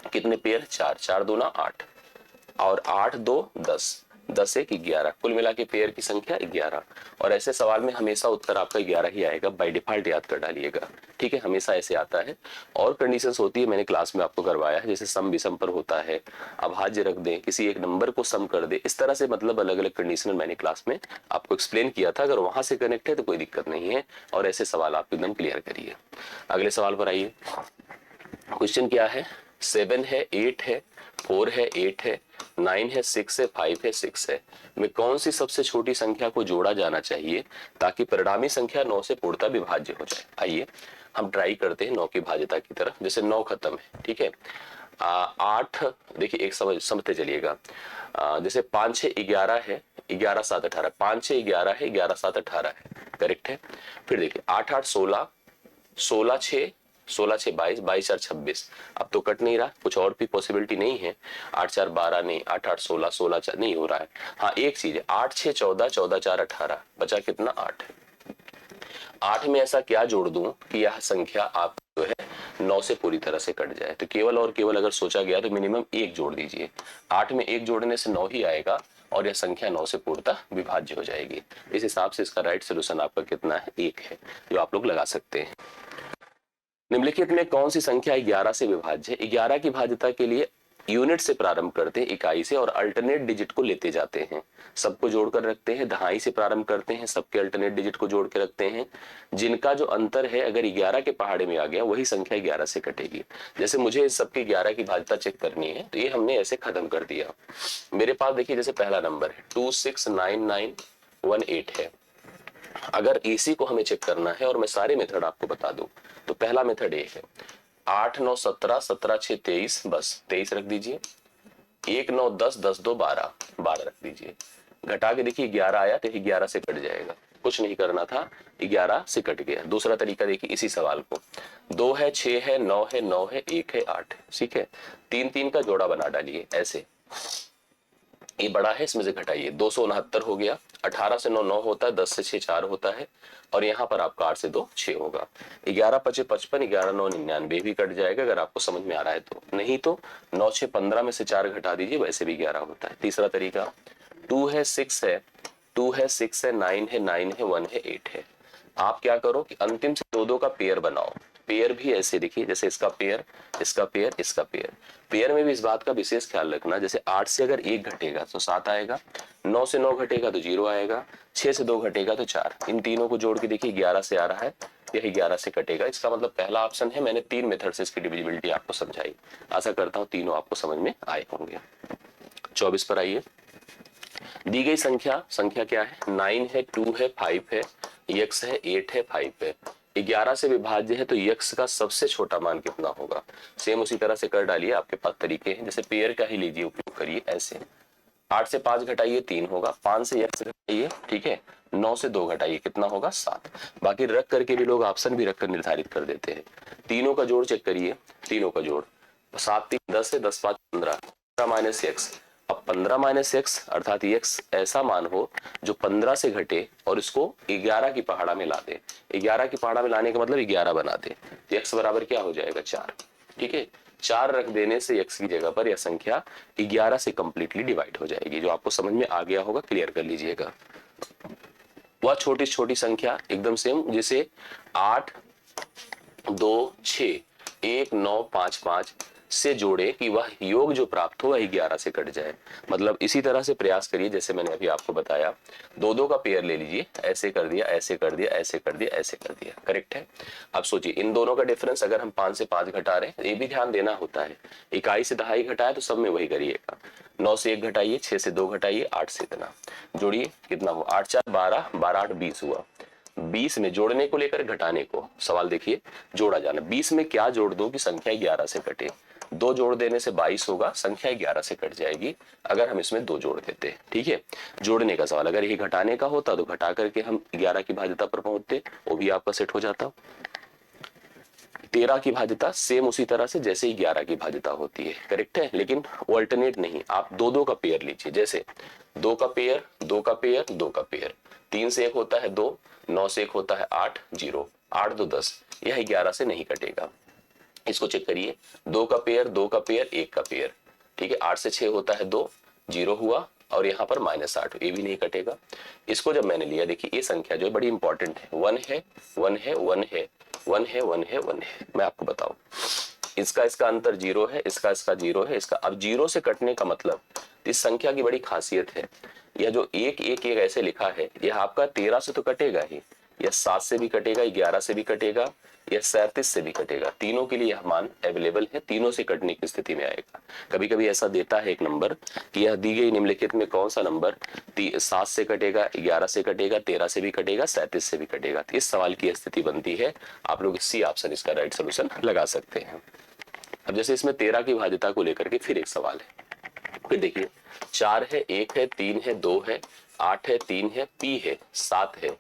कितने पेयर? 4, 4 दूना 8, और 8 2 10, 10 1 11, कुल मिला के पेयर की संख्या 11। और ऐसे सवाल में हमेशा उत्तर आपका 11 ही आएगा, बाय डिफॉल्ट याद कर डालिएगा, ठीक है। हमेशा ऐसे आता है। और कंडीशंस होती है, मैंने क्लास में आपको करवाया है, जैसे सम विषम पर होता है, अभाज्य रख दें, किसी एक नंबर को सम कर दे, इस तरह से मतलब अलग अलग कंडीशन मैंने क्लास में आपको एक्सप्लेन किया था। अगर वहां से कनेक्ट है तो कोई दिक्कत नहीं है, और ऐसे सवाल आप एकदम क्लियर करिए। अगले सवाल पर आइए। क्वेश्चन क्या है? 7 है, 8 है, 4 है, 8 है, 9 है, 6 है, 5 है, 6 है, में कौन सी सबसे छोटी संख्या को जोड़ा जाना चाहिए ताकि परिणामी संख्या 9 से पूर्णतः विभाज्य हो जाए? आइए हम ट्राई करते हैं 9 की भाज्यता की तरफ। जैसे 9 खत्म है, ठीक है। 8 देखिए, एक समझते चलिएगा। जैसे 5 6 11 है, 11 7 18, 5 6 11 है, 11 7 18 है, करेक्ट है। फिर देखिए 8 8 16, 16 6 16 6 22, 22 4 26। अब तो कट नहीं रहा, कुछ और भी पॉसिबिलिटी नहीं है। 8 4 12 नहीं, 8 8 16, 16 4 नहीं हो रहा है। हाँ एक चीज है, 8 6 14, 14 4 18, बचा कितना? 8। 8 में ऐसा क्या जोड़ दूं कि यह संख्या आप जो है 9 से पूरी तरह से कट जाए? तो केवल और केवल अगर सोचा गया तो मिनिमम 1 जोड़ दीजिए। 8 में 1 जोड़ने से 9 ही आएगा, और यह संख्या 9 से पूर्णतः विभाज्य हो जाएगी। इस हिसाब से इसका राइट सोल्यूशन आपका कितना है? 1 है, जो आप लोग लगा सकते हैं। निम्नलिखित में कौन सी संख्या 11 से विभाज्य है? 11 की भाज्यता के लिए यूनिट से प्रारंभ करते हैं, इकाई से, और अल्टरनेट डिजिट को लेते जाते हैं। सबको जोड़कर रखते हैं, दहाई से प्रारंभ करते हैं, सबके अल्टरनेट डिजिट को जोड़ के रखते हैं। जिनका जो अंतर है अगर 11 के पहाड़े में आ गया, वही संख्या 11 से कटेगी। जैसे मुझे इस सबके 11 की भाज्यता चेक करनी है, तो ये हमने ऐसे खत्म कर दिया। मेरे पास देखिए, जैसे पहला नंबर है 26991 8 है, अगर इसी को हमें चेक करना है और मैं सारे मेथड आपको बता दूं, तो पहला मेथड ये है 8 9 17, 17 6 23, बस 23 रख दीजिए। 1 9 10, 10 2 12, 12 रख दीजिए। घटा के देखिए 11 आया तो 11 से कट जाएगा, कुछ नहीं करना था, 11 से कट गया। दूसरा तरीका देखिए इसी सवाल को, 2 है, 6 है, 9 है, 9 है, 1 है, 8 है, ठीक है। 3 3 का जोड़ा बना डालिए ऐसे, ये बड़ा है इसमें से घटाइए, 269 हो गया। 18 से 9 9 होता है, 10 से 6 4 होता है, और यहाँ पर आपका 8 से 2 6 होगा। 11 5 55, 11 9 99 भी कट जाएगा अगर आपको समझ में आ रहा है तो, नहीं तो 9 6 15 में से 4 घटा दीजिए, वैसे भी 11 होता है। तीसरा तरीका 2 है 6 है, 2 है 6 है, 9 है, 9 है, 1 है, 8 है। आप क्या करो कि अंतिम से दो दो का पेयर बनाओ। पेयर भी ऐसे देखिए, जैसे इसका पेयर, इसका पेयर, इसका पेयर। पेयर में भी इस बात का विशेष ख्याल रखना, जैसे 8 से अगर 1 घटेगा तो 7 आएगा, 9 से 9 घटेगा तो 0 आएगा, 6 से 2 घटेगा तो 4। इन तीनों को जोड़ के देखिए 11 से आ रहा है, यही 11 से कटेगा। इसका मतलब पहला ऑप्शन है। मैंने 3 मेथड से इसकी डिविजिबिलिटी आपको समझाई, आशा करता हूँ तीनों आपको समझ में आए होंगे। 24 पर आइए। दी गई संख्या क्या है? 9 है, 2 है, 5 है, यक्स है, 8 है, 5 है। 11 से विभाज्य है तो यक्स का सबसे छोटा मान कितना होगा? सेम उसी तरह से कर डालिए, आपके पास तरीके हैं। जैसे पेयर का ही लीजिए, उपयोग करिए ऐसे। 8 से 5 घटाइए 3 होगा, 5 से यक्स घटाइए, ठीक है, 9 से 2 घटाइए, कितना होगा? 7। बाकी रख करके भी लोग ऑप्शन भी रखकर निर्धारित कर देते हैं। तीनों का जोड़ चेक करिए, तीनों का जोड़ 7 3 10 है, 10 5 15, 15 माइनस एक्स। अब 15 माइनस एक्स अर्थात एक्स ऐसा मान हो जो 15 से घटे और इसको 11 की पहाड़ा में ला दे। 11 की पहाड़ा में लाने का मतलब 11 बना दे, तो एक्स बराबर क्या हो जाएगा? 4। ठीक है, 4 रख देने से एक्स की जगह पर यह संख्या 11 से कंप्लीटली डिवाइड हो जाएगी। जो आपको समझ में आ गया होगा क्लियर कर लीजिएगा। वह छोटी छोटी संख्या एकदम सेम, जैसे 8 2 6 1 9 5 5 से जोड़े कि वह योग जो प्राप्त हो वह 11 से कट जाए। मतलब इसी तरह से प्रयास करिए जैसे मैंने अभी आपको बताया। दो दो का पेयर ले लीजिए, ऐसे कर दिया, ऐसे कर दिया, ऐसे कर दिया, ऐसे कर दिया, करेक्ट है। अब सोचिए इन दोनों का डिफरेंस अगर हम 5 से 5 घटा रहे हैं, ये भी ध्यान देना होता है। इकाई से दहाई घटाया तो सब में वही करिएगा। 9 से 1 घटाइए, 6 से 2 घटाइए, 8 से इतना जोड़िए, कितना हुआ? 8 4 12, 12 8 20 हुआ। 20 में जोड़ने को लेकर घटाने को सवाल देखिए, जोड़ा जाना। 20 में क्या जोड़ दो कि संख्या 11 से कटे? 2 जोड़ देने से 22 होगा, संख्या 11 से कट जाएगी अगर हम इसमें 2 जोड़ देते हैं। ठीक है, जोड़ने का सवाल। अगर ये घटाने का होता तो घटा करके हम 11 की भाज्यता पर पहुंचते, वो भी आपका सेट हो जाता। 13 की भाज्यता सेम उसी तरह से जैसे ही 11 की भाज्यता होती है, करेक्ट है। लेकिन ऑल्टरनेट नहीं, आप दो दो का पेयर लीजिए। जैसे 2 का पेयर, 2 का पेयर, 2 का पेयर। 3 से 1 होता है 2, 9 से 1 होता है 8, 0, 8 2 10, यह 11 से नहीं कटेगा। इसको चेक करिए, 2 का पेयर, 2 का पेयर, 1 का पेयर, ठीक है। 8 से 6 होता है 2, 0 हुआ, और यहाँ पर -8, ये भी नहीं कटेगा। इसको जब मैंने लिया, देखिए ये संख्या जो है बड़ी इंपॉर्टेंट है, 1 है 1 है 1 है 1 है 1 है 1 है। मैं आपको बताऊं, इसका अंतर 0 है, इसका 0 है, इसका। अब 0 से कटने का मतलब, इस संख्या की बड़ी खासियत है, यह जो 1 1 1 ऐसे लिखा है, यह आपका 13 से तो कटेगा ही, यह 7 से भी कटेगा, 11 से भी कटेगा, यह 37 से भी कटेगा। तीनों के लिए यह मान अवेलेबल है, तीनों से कटने की स्थिति में आएगा। कभी कभी ऐसा देता है एक नंबर कि यह दी गई निम्नलिखित में कौन सा नंबर 7 से कटेगा, 11 से कटेगा, 13 से भी कटेगा, 37 से भी कटेगा। तो इस सवाल की स्थिति बनती है, आप लोग सी ऑप्शन इसका राइट सोल्यूशन लगा सकते हैं। अब जैसे इसमें 13 की भाज्यता को लेकर के फिर एक सवाल है, फिर देखिए 4 है, 1 है, 3 है, 2 है, 8 है, 3 है, पी है, 7 है,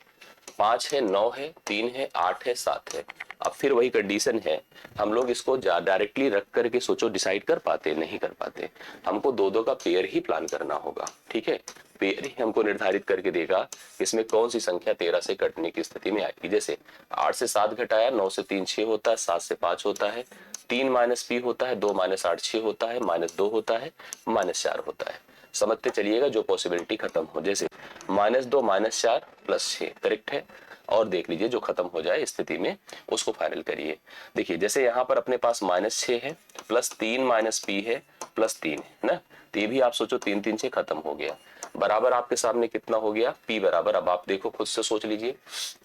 5 है, 9 है, 3 है, 8 है, 7 है। अब फिर वही कंडीशन है, हम लोग इसको डायरेक्टली रख करके सोचो डिसाइड कर पाते? नहीं कर पाते, हमको दो दो का पेयर ही प्लान करना होगा। ठीक है, पेयर ही हमको निर्धारित करके देगा इसमें कौन सी संख्या 13 से कटने की स्थिति में आएगी। जैसे 8 से 7 घटाया, 9 से 3 6 होता है, 7 से 5 होता है, 3 माइनस पी होता है, 2 माइनस 8 6 होता है, -2 होता है, -4 होता है। समझते चलिएगा जो पॉसिबिलिटी खत्म हो। जैसे -2 -4 +6, करेक्ट है। और देख लीजिए जो खत्म हो जाए स्थिति में उसको फाइनल करिए। देखिए जैसे यहाँ पर अपने पास -6 है, +3 माइनस पी है, +3 है ना, तो ये भी आप सोचो 3 3 से खत्म हो गया। बराबर आपके सामने कितना हो गया, p बराबर, अब आप देखो खुद से सोच लीजिए।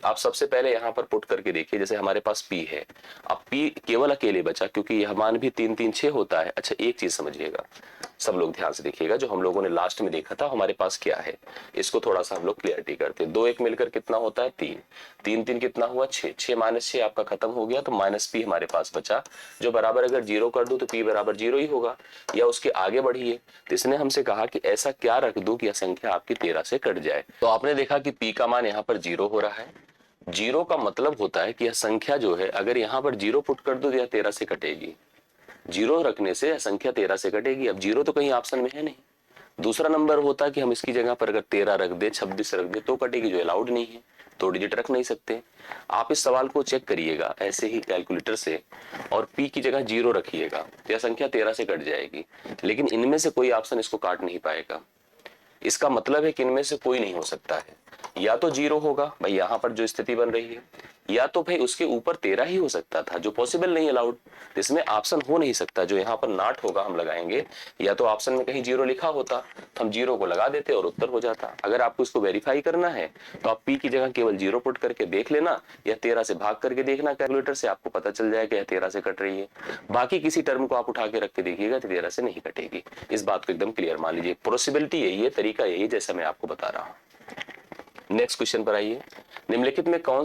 आप सबसे पहले यहाँ पर पुट करके देखिए, जैसे हमारे पास p है, अब p केवल अकेले बचा क्योंकि यह मान भी 3 3 6 होता है। अच्छा एक चीज समझिएगा, सब लोग ध्यान से देखिएगा, जो हम लोगों ने लास्ट में देखा था हमारे पास क्या है, इसको थोड़ा सा हम लोग क्लियरिटी करते हैं। 2 1 मिलकर कितना होता है 3, 3 3 कितना हुआ 6, 6 माइनस 6 आपका खत्म हो गया, तो माइनस p हमारे पास बचा, जो बराबर अगर 0 कर दूं तो p बराबर 0 ही होगा, या उसके आगे बढ़िए। तो इसने हमसे कहा कि ऐसा क्या रख दूं कि यह संख्या आपकी 13 से कट जाए। तो आपने देखा कि p का मान यहाँ पर 0 हो रहा है। 0 का मतलब होता है कि यह संख्या जो है अगर यहाँ पर 0 पुट कर दो तो यह 13 से कटेगी, 0 रखने से यह संख्या 13 से कटेगी। अब 0 तो कहीं ऑप्शन में है नहीं। दूसरा नंबर होता कि हम इसकी जगह पर अगर 13 रख दे, 26 रख दे तो कटेगी, जो अलाउड नहीं है, 2 डिजिट रख नहीं सकते। आप इस सवाल को चेक करिएगा ऐसे ही कैलकुलेटर से, और p की जगह 0 रखिएगा तो यह संख्या 13 से कट जाएगी। लेकिन इनमें से कोई ऑप्शन इसको काट नहीं पाएगा। इसका मतलब है कि इनमें से कोई नहीं हो सकता है, या तो 0 होगा भाई यहाँ पर जो स्थिति बन रही है, या तो भाई उसके ऊपर 13 ही हो सकता था, जो पॉसिबल नहीं अलाउड। इसमें ऑप्शन हो नहीं सकता, जो यहाँ पर नॉट होगा हम लगाएंगे, या तो ऑप्शन में कहीं 0 लिखा होता तो हम 0 को लगा देते और उत्तर हो जाता। अगर आपको इसको वेरीफाई करना है तो आप p की जगह केवल 0 पुट करके देख लेना, या 13 से भाग करके देखना कैलकुलेटर से, आपको पता चल जाएगा यह 13 से कट रही है। बाकी किसी टर्म को आप उठा के रख के देखिएगा तो 13 से नहीं कटेगी। इस बात को एकदम क्लियर मान लीजिए, पॉसिबिलिटी यही है, तरीका यही है जैसा मैं आपको बता रहा हूं। नेक्स्ट क्वेश्चन पर आइए। निम्नलिखित में कौन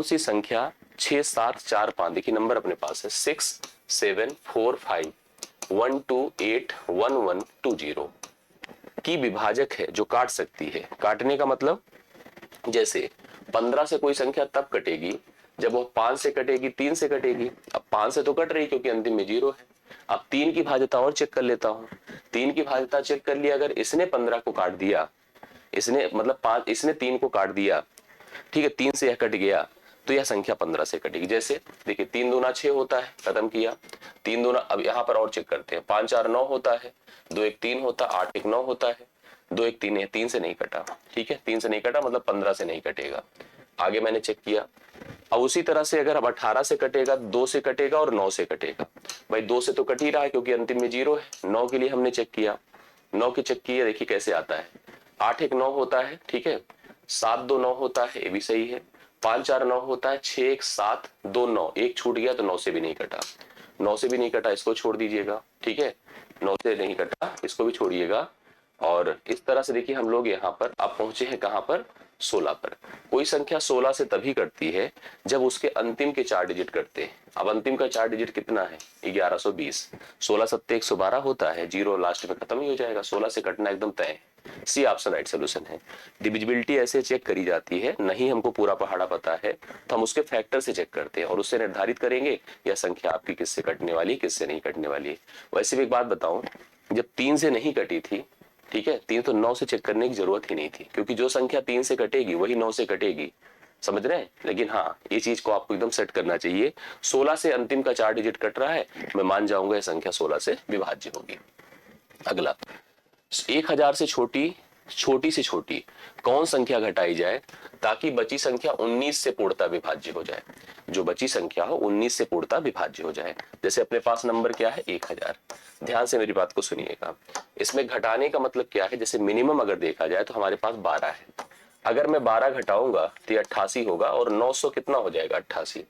सी संख्या 6 7 4 5, देखिए नंबर अपने पास है 6 7 4 5 1 2 8 1 1 2 0 की विभाजक है जो काट सकती है। काटने का मतलब, जैसे 15 से कोई संख्या तब कटेगी जब वो 5 से कटेगी, 3 से कटेगी। अब 5 से तो कट रही क्योंकि अंतिम में 0 है। अब 3 की भाज्यता और चेक कर लेता हूं। 3 की भाज्यता चेक कर लिया, अगर इसने 15 को काट दिया, इसने मतलब 5, इसने 3 को काट दिया, ठीक है, 3 से यह कट गया तो यह संख्या 15 से कटेगी। जैसे देखिए 3 दूना 6 होता है, खत्म किया। 3 दूना, अब यहाँ पर और चेक करते हैं, 5 4 9 होता है, 2 1 3 होता, 8 1 9 होता है, 2 1 3 है, 3 से नहीं कटा, ठीक है, 3 से नहीं कटा मतलब 15 से नहीं कटेगा। आगे मैंने चेक किया। अब उसी तरह से अगर अब 18 से कटेगा, 2 से कटेगा और 9 से कटेगा। भाई 2 से तो कट ही रहा है क्योंकि अंतिम में 0 है। 9 के लिए हमने चेक किया, 9 की चेक किया, देखिए कैसे आता है, 8 1 9 होता है, ठीक है, 7 2 9 होता है, ये भी सही है, 5 4 9 होता है, 6 1 7 2 9, एक छूट गया तो 9 से भी नहीं कटा, 9 से भी नहीं कटा, इसको छोड़ दीजिएगा, ठीक है, 9 से नहीं कटा, इसको भी छोड़िएगा। और इस तरह से देखिए हम लोग यहाँ पर अब पहुंचे हैं कहां पर, 16 पर। कोई संख्या 16 से तभी कटती है जब उसके अंतिम के 4 डिजिट कटते हैं। अब अंतिम का 4 डिजिट कितना है, 1120, 16 7 112 होता है, 0 लास्ट में खत्म ही हो जाएगा, 16 से कटना एकदम तय है। सी ऑप्शन राइट सोल्यूशन है। डिविजिबिलिटी ऐसे चेक करी जाती है, नहीं हमको पूरा पहाड़ा पता है तो हम उसके फैक्टर से चेक करते हैं और उससे निर्धारित करेंगे यह संख्या आपकी किससे कटने वाली, किससे नहीं कटने वाली। वैसे भी एक बात बताऊं, जब 3 से नहीं कटी थी, ठीक है, 3 तो 9 से चेक करने की जरूरत ही नहीं थी, क्योंकि जो संख्या 3 से कटेगी वही 9 से कटेगी, समझ रहे हैं। लेकिन हाँ, ये चीज को आपको एकदम सेट करना चाहिए, 16 से अंतिम का 4 डिजिट कट रहा है, मैं मान जाऊंगा यह संख्या 16 से विभाज्य होगी। अगला, 1000 से छोटी से छोटी कौन संख्या घटाई जाए ताकि बची संख्या 19 से पूर्णतः विभाज्य हो जाए। जो बची संख्या हो 19 से पूर्णतः विभाज्य हो जाए। जैसे अपने पास नंबर क्या है, 1000। ध्यान से मेरी बात को सुनिएगा, इसमें घटाने का मतलब क्या है, जैसे मिनिमम अगर देखा जाए तो हमारे पास 12 है, अगर मैं 12 घटाऊंगा तो 88 होगा, और 900 कितना हो जाएगा, 88।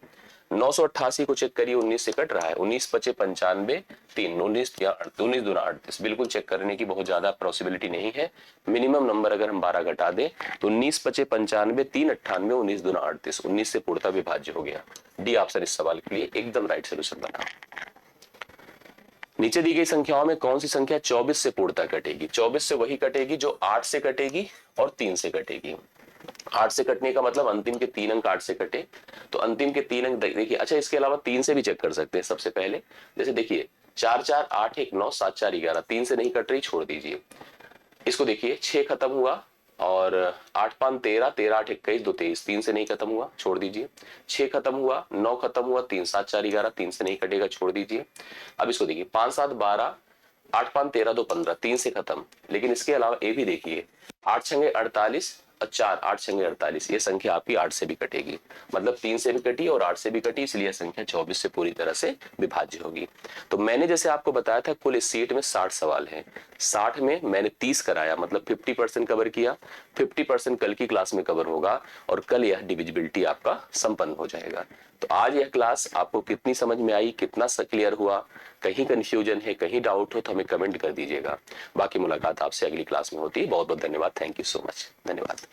988 को चेक करिए, 19 से कट रहा है, 19 पचे 95, 3 19 दूना 38। बिल्कुल चेक करने की बहुत ज्यादा पॉसिबिलिटी नहीं है। मिनिमम नंबर अगर हम 12 घटा दें तो 19 पचे 95, 3 98, 19 दूना 38, 19 से पूर्णतः विभाज्य हो गया। डी ऑप्शन इस सवाल के लिए एकदम राइट सोल्यूशन बना। नीचे दी गई संख्याओं में कौन सी संख्या 24 से पूर्णतः कटेगी। 24 से वही कटेगी जो 8 से कटेगी और 3 से कटेगी। 8 से कटने का मतलब अंतिम के 3 अंक 8 से कटे, तो अंतिम के 3 अंक देखिए। अच्छा, इसके अलावा 3 से भी चेक कर सकते हैं। सबसे पहले जैसे देखिए 4 4 8 1 9 7 4 11, 3 से नहीं कट रही, छोड़ दीजिए। इसको देखिए 6 खत्म हुआ और 8 5 13, 13 8 21 2 23, 3 से नहीं खत्म हुआ, छोड़ दीजिए। 6 खत्म हुआ, 9 खत्म हुआ, 3 7 4 11, 3 से नहीं कटेगा, छोड़ दीजिए। अब इसको देखिए 5 7 12, 8 5 13 2 15, 3 से खत्म। लेकिन इसके अलावा ये भी देखिए 8 6 48, और 4, 8 संख्या 48, ये संख्या आपकी 8 से भी कटेगी, मतलब 3 से भी कटी और 8 से भी कटी, इसलिए संख्या 24 से पूरी तरह से विभाज्य होगी। तो मैंने जैसे आपको बताया था कुल इस सीट में 60 सवाल हैं, 60 में मैंने 30 कराया, मतलब 50% कवर किया, 50% कल की क्लास में कवर होगा और कल यह डिविजिबिलिटी आपका संपन्न हो जाएगा। तो आज यह क्लास आपको कितनी समझ में आई, कितना क्लियर हुआ, कहीं कंफ्यूजन है, कहीं डाउट हो तो हमें कमेंट कर दीजिएगा। बाकी मुलाकात आपसे अगली क्लास में होती है। बहुत बहुत धन्यवाद। Thank you so much. धन्यवाद।